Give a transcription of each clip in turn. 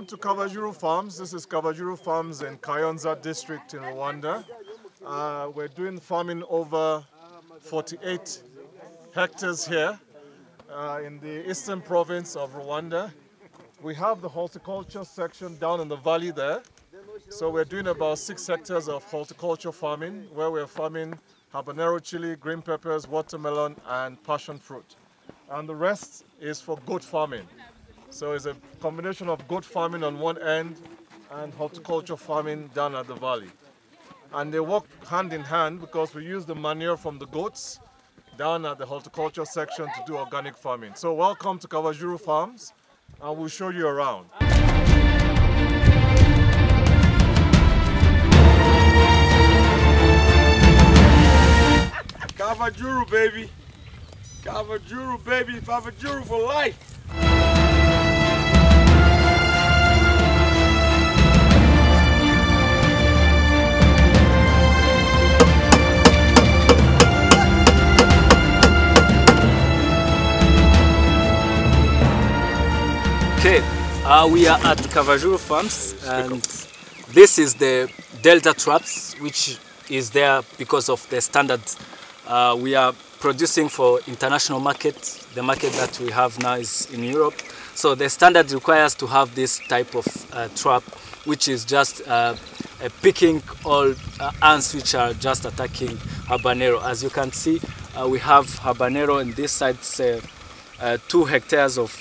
to Kabajuru Farms. This is Kabajuru Farms in Kayonza district in Rwanda. We're doing farming over 48 hectares here in the eastern province of Rwanda. We have the horticulture section down in the valley there. So we're doing about 6 hectares of horticulture farming, where we're farming habanero chili, green peppers, watermelon, and passion fruit. And the rest is for goat farming. So it's a combination of goat farming on one end and horticulture farming down at the valley. And they work hand in hand because we use the manure from the goats down at the horticulture section to do organic farming. So welcome to Kabajuru Farms, and we'll show you around. Kabajuru, baby. Kabajuru, baby. Kabajuru for life. Okay, we are at Kabajuru Farms, and this is the Delta traps, which is there because of the standards. We are producing for international market. The market that we have now is in Europe. So the standard requires to have this type of trap, which is just picking all ants which are just attacking habanero. As you can see, we have habanero on this side, 2 hectares of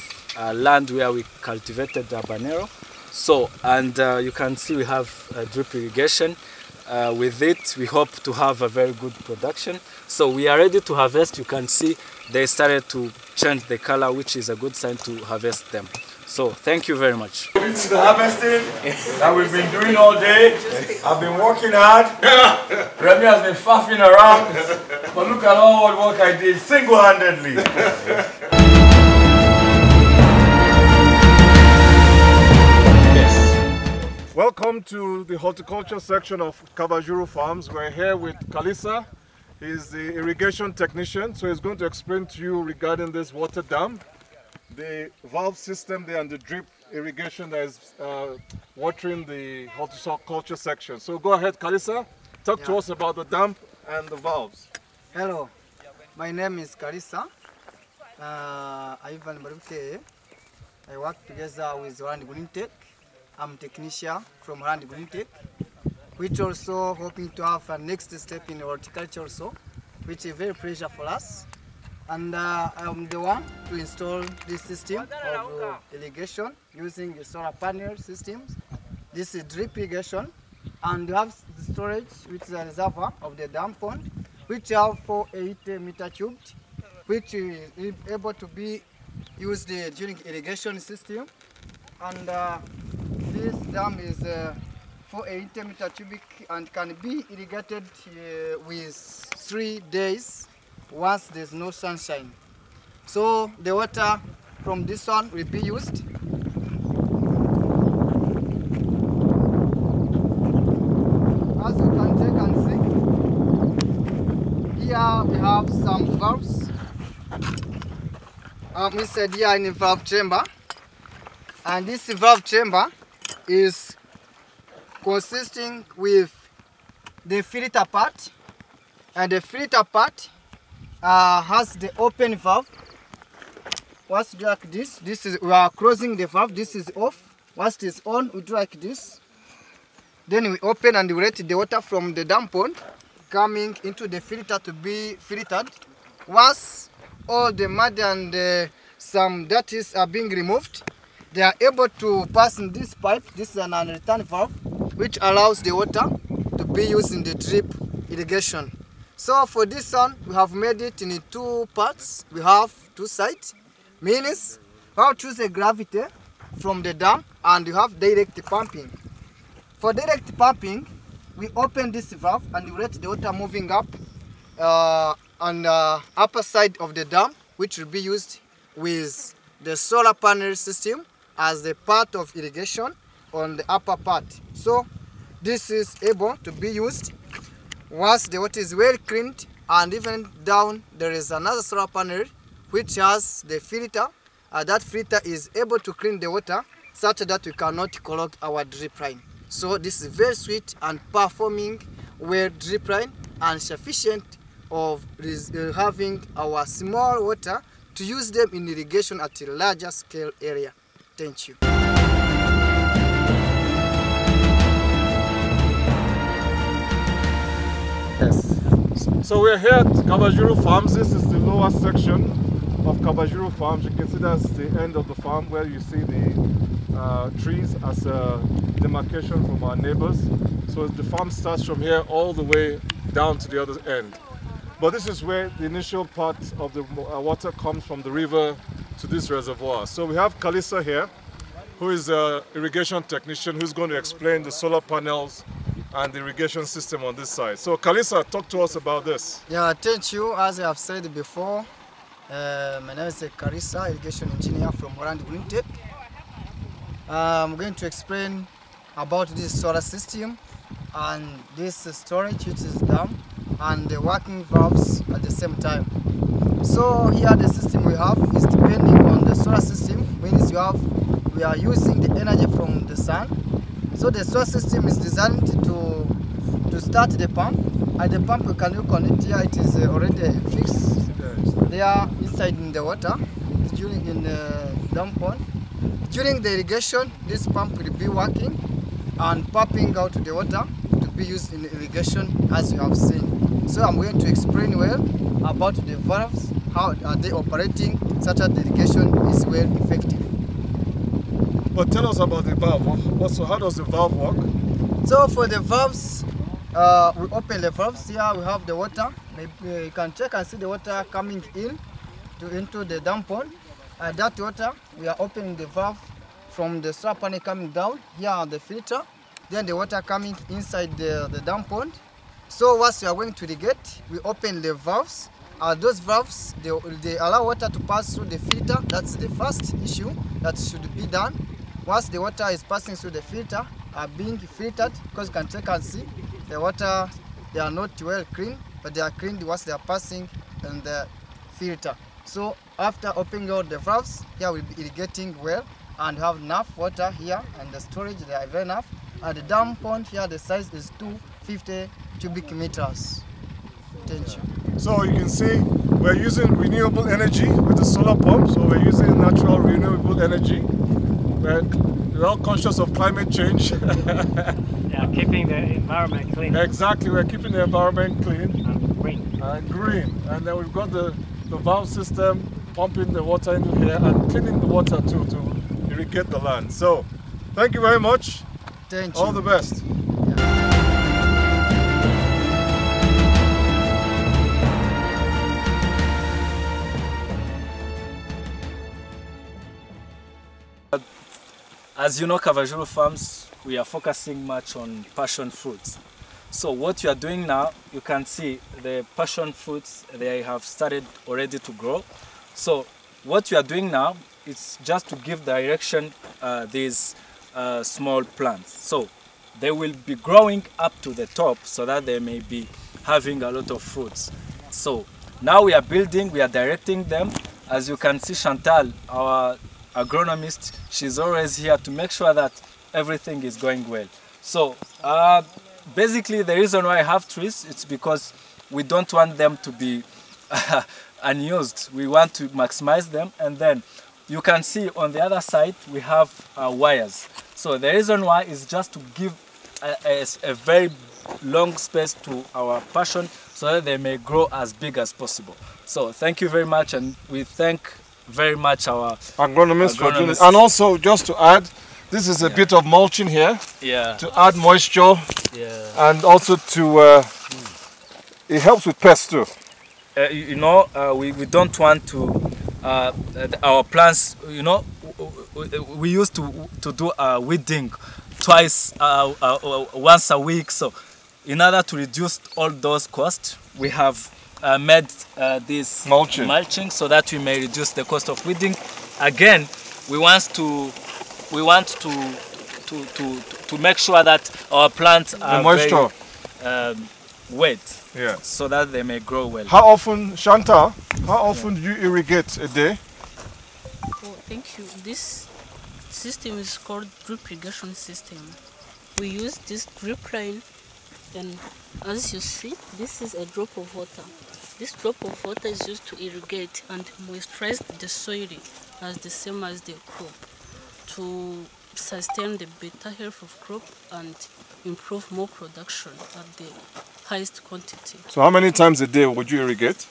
land where we cultivated habanero. So, and you can see we have drip irrigation. With it, we hope to have a very good production. So we are ready to harvest. You can see they started to change the color, which is a good sign to harvest them. So thank you very much. This is the harvesting that we've been doing all day. I've been working hard. Remy has been faffing around. But look at all the work I did single-handedly. Welcome to the horticulture section of Kabajuru Farms. We're here with Kalisa. He's the irrigation technician, so he's going to explain to you regarding this water dam, the valve system there, and the drip irrigation that is watering the horticulture section. So go ahead, Kalisa. Talk to us about the dam and the valves. Hello, my name is Kalisa. Ivan Baruke. I work together with Holland Green Tech. I'm a technician from Holland Green Tech, which also hoping to have a next step in horticulture also, which is very pleasure for us. And I'm the one to install this system of irrigation using the solar panel systems. This is drip irrigation, and you have the storage, which is a reservoir of the dam pond, which have 480 meter cubed, which is able to be used during irrigation system. And this dam is 480 meter cubic and can be irrigated with 3 days once there's no sunshine. So the water from this one will be used. As you can check and see, here we have some valves. We said here in the valve chamber. And this valve chamber is consisting with the filter part, and the filter part has the open valve. Once you do like this, we are closing the valve. This is off. Once it is on, we do like this. Then we open and we let the water from the dam pond coming into the filter to be filtered. Once all the mud and some dirties are being removed, they are able to pass in this pipe. This is an return valve, which allows the water to be used in the drip irrigation. So for this one, we have made it in 2 parts. We have 2 sides. Means we have choose a gravity from the dam, and you have direct pumping. For direct pumping, we open this valve and we let the water moving up on the upper side of the dam, which will be used with the solar panel system as the part of irrigation on the upper part. So this is able to be used once the water is well cleaned, and even down there is another solar panel which has the filter. That filter is able to clean the water such that we cannot clog our drip line. So this is very sweet and performing well drip line and sufficient of having our small water to use them in irrigation at a larger scale area. Thank you. Yes. So we're here at Kabajuru Farms. This is the lower section of Kabajuru Farms. You can see that's the end of the farm where you see the trees as a demarcation from our neighbors. So the farm starts from here all the way down to the other end. But this is where the initial part of the water comes from the river to this reservoir. So we have Kalisa here, who is an irrigation technician who's going to explain the solar panels and the irrigation system on this side. So Kalisa, talk to us about this. Yeah, thank you. As I have said before, my name is Kalisa, irrigation engineer from Holland Green Tech. I'm going to explain about this solar system and this storage, which is dam, and the working valves at the same time. So here the system we have is depending on the solar system, means we are using the energy from the sun. So the solar system is designed to start the pump, and the pump we can connect here. It is already fixed there inside in the water during in the dam pond. During the irrigation, this pump will be working and pumping out the water to be used in irrigation as you have seen. So I'm going to explain well about the valves, how are they operating such that the irrigation is well effective. But tell us about the valve. So how does the valve work? So for the valves, we open the valves. Here we have the water. Maybe you can check and see the water coming into the dam pond. That water, we are opening the valve from the solar panel coming down. Here on the filter. Then the water coming inside the dam pond. So once we are going to irrigate, we open the valves. Those valves, they allow water to pass through the filter. That's the first issue that should be done. Once the water is passing through the filter, are being filtered, because you can check and see the water, they are not well clean, but they are cleaned once they are passing in the filter. So after opening all the valves, here we'll be irrigating well and have enough water here, and the storage they are very enough. And the dam pond here, the size is 250 cubic meters. Thank you. So you can see we're using renewable energy with the solar pump. So we're using natural renewable energy. We're all conscious of climate change. Yeah, keeping the environment clean. Exactly, we're keeping the environment clean. And green. And green. And then we've got the valve system pumping the water into here and cleaning the water too to irrigate the land. So thank you very much. Thank you. All the best. As you know, Kabajuru Farms, we are focusing much on passion fruits. So what you are doing now, you can see the passion fruits, they have started already to grow. So what you are doing now is just to give direction these small plants. So they will be growing up to the top so that they may be having a lot of fruits. So now we are building, we are directing them. As you can see, Chantal, our agronomist, she's always here to make sure that everything is going well. So basically the reason why I have trees, it's because we don't want them to be unused. We want to maximize them. And then you can see on the other side we have wires. So the reason why is just to give a very long space to our passion so that they may grow as big as possible. So thank you very much, and we thank very much our agronomists for doing it. And also, just to add, this is a bit of mulching here to add moisture, and also to it helps with pests too. You know, we don't want to our plants. You know, we used to do weeding twice, once a week. So, in order to reduce all those costs, we have made this mulching so that we may reduce the cost of weeding. Again, we want to make sure that our plants are moisture very wet, so that they may grow well. How often, Chantal, how often do you irrigate a day? Oh, thank you. This system is called drip irrigation system. We use this drip line, and as you see, this is a drop of water. This drop of water is used to irrigate and moisturize the soil as the same as the crop to sustain the better health of crop and improve more production at the highest quantity. So how many times a day would you irrigate?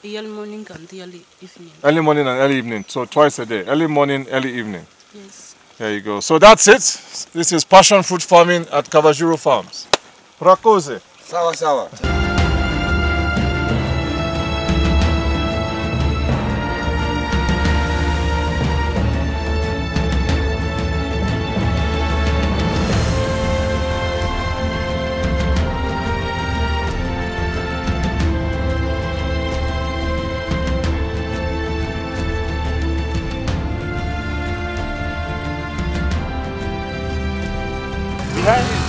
Early morning and early evening. Early morning and early evening, so twice a day. Early morning, early evening. Yes. There you go. So that's it. This is passion fruit farming at Kavajuru Farms. Rakoze. Sawa sawa. Behind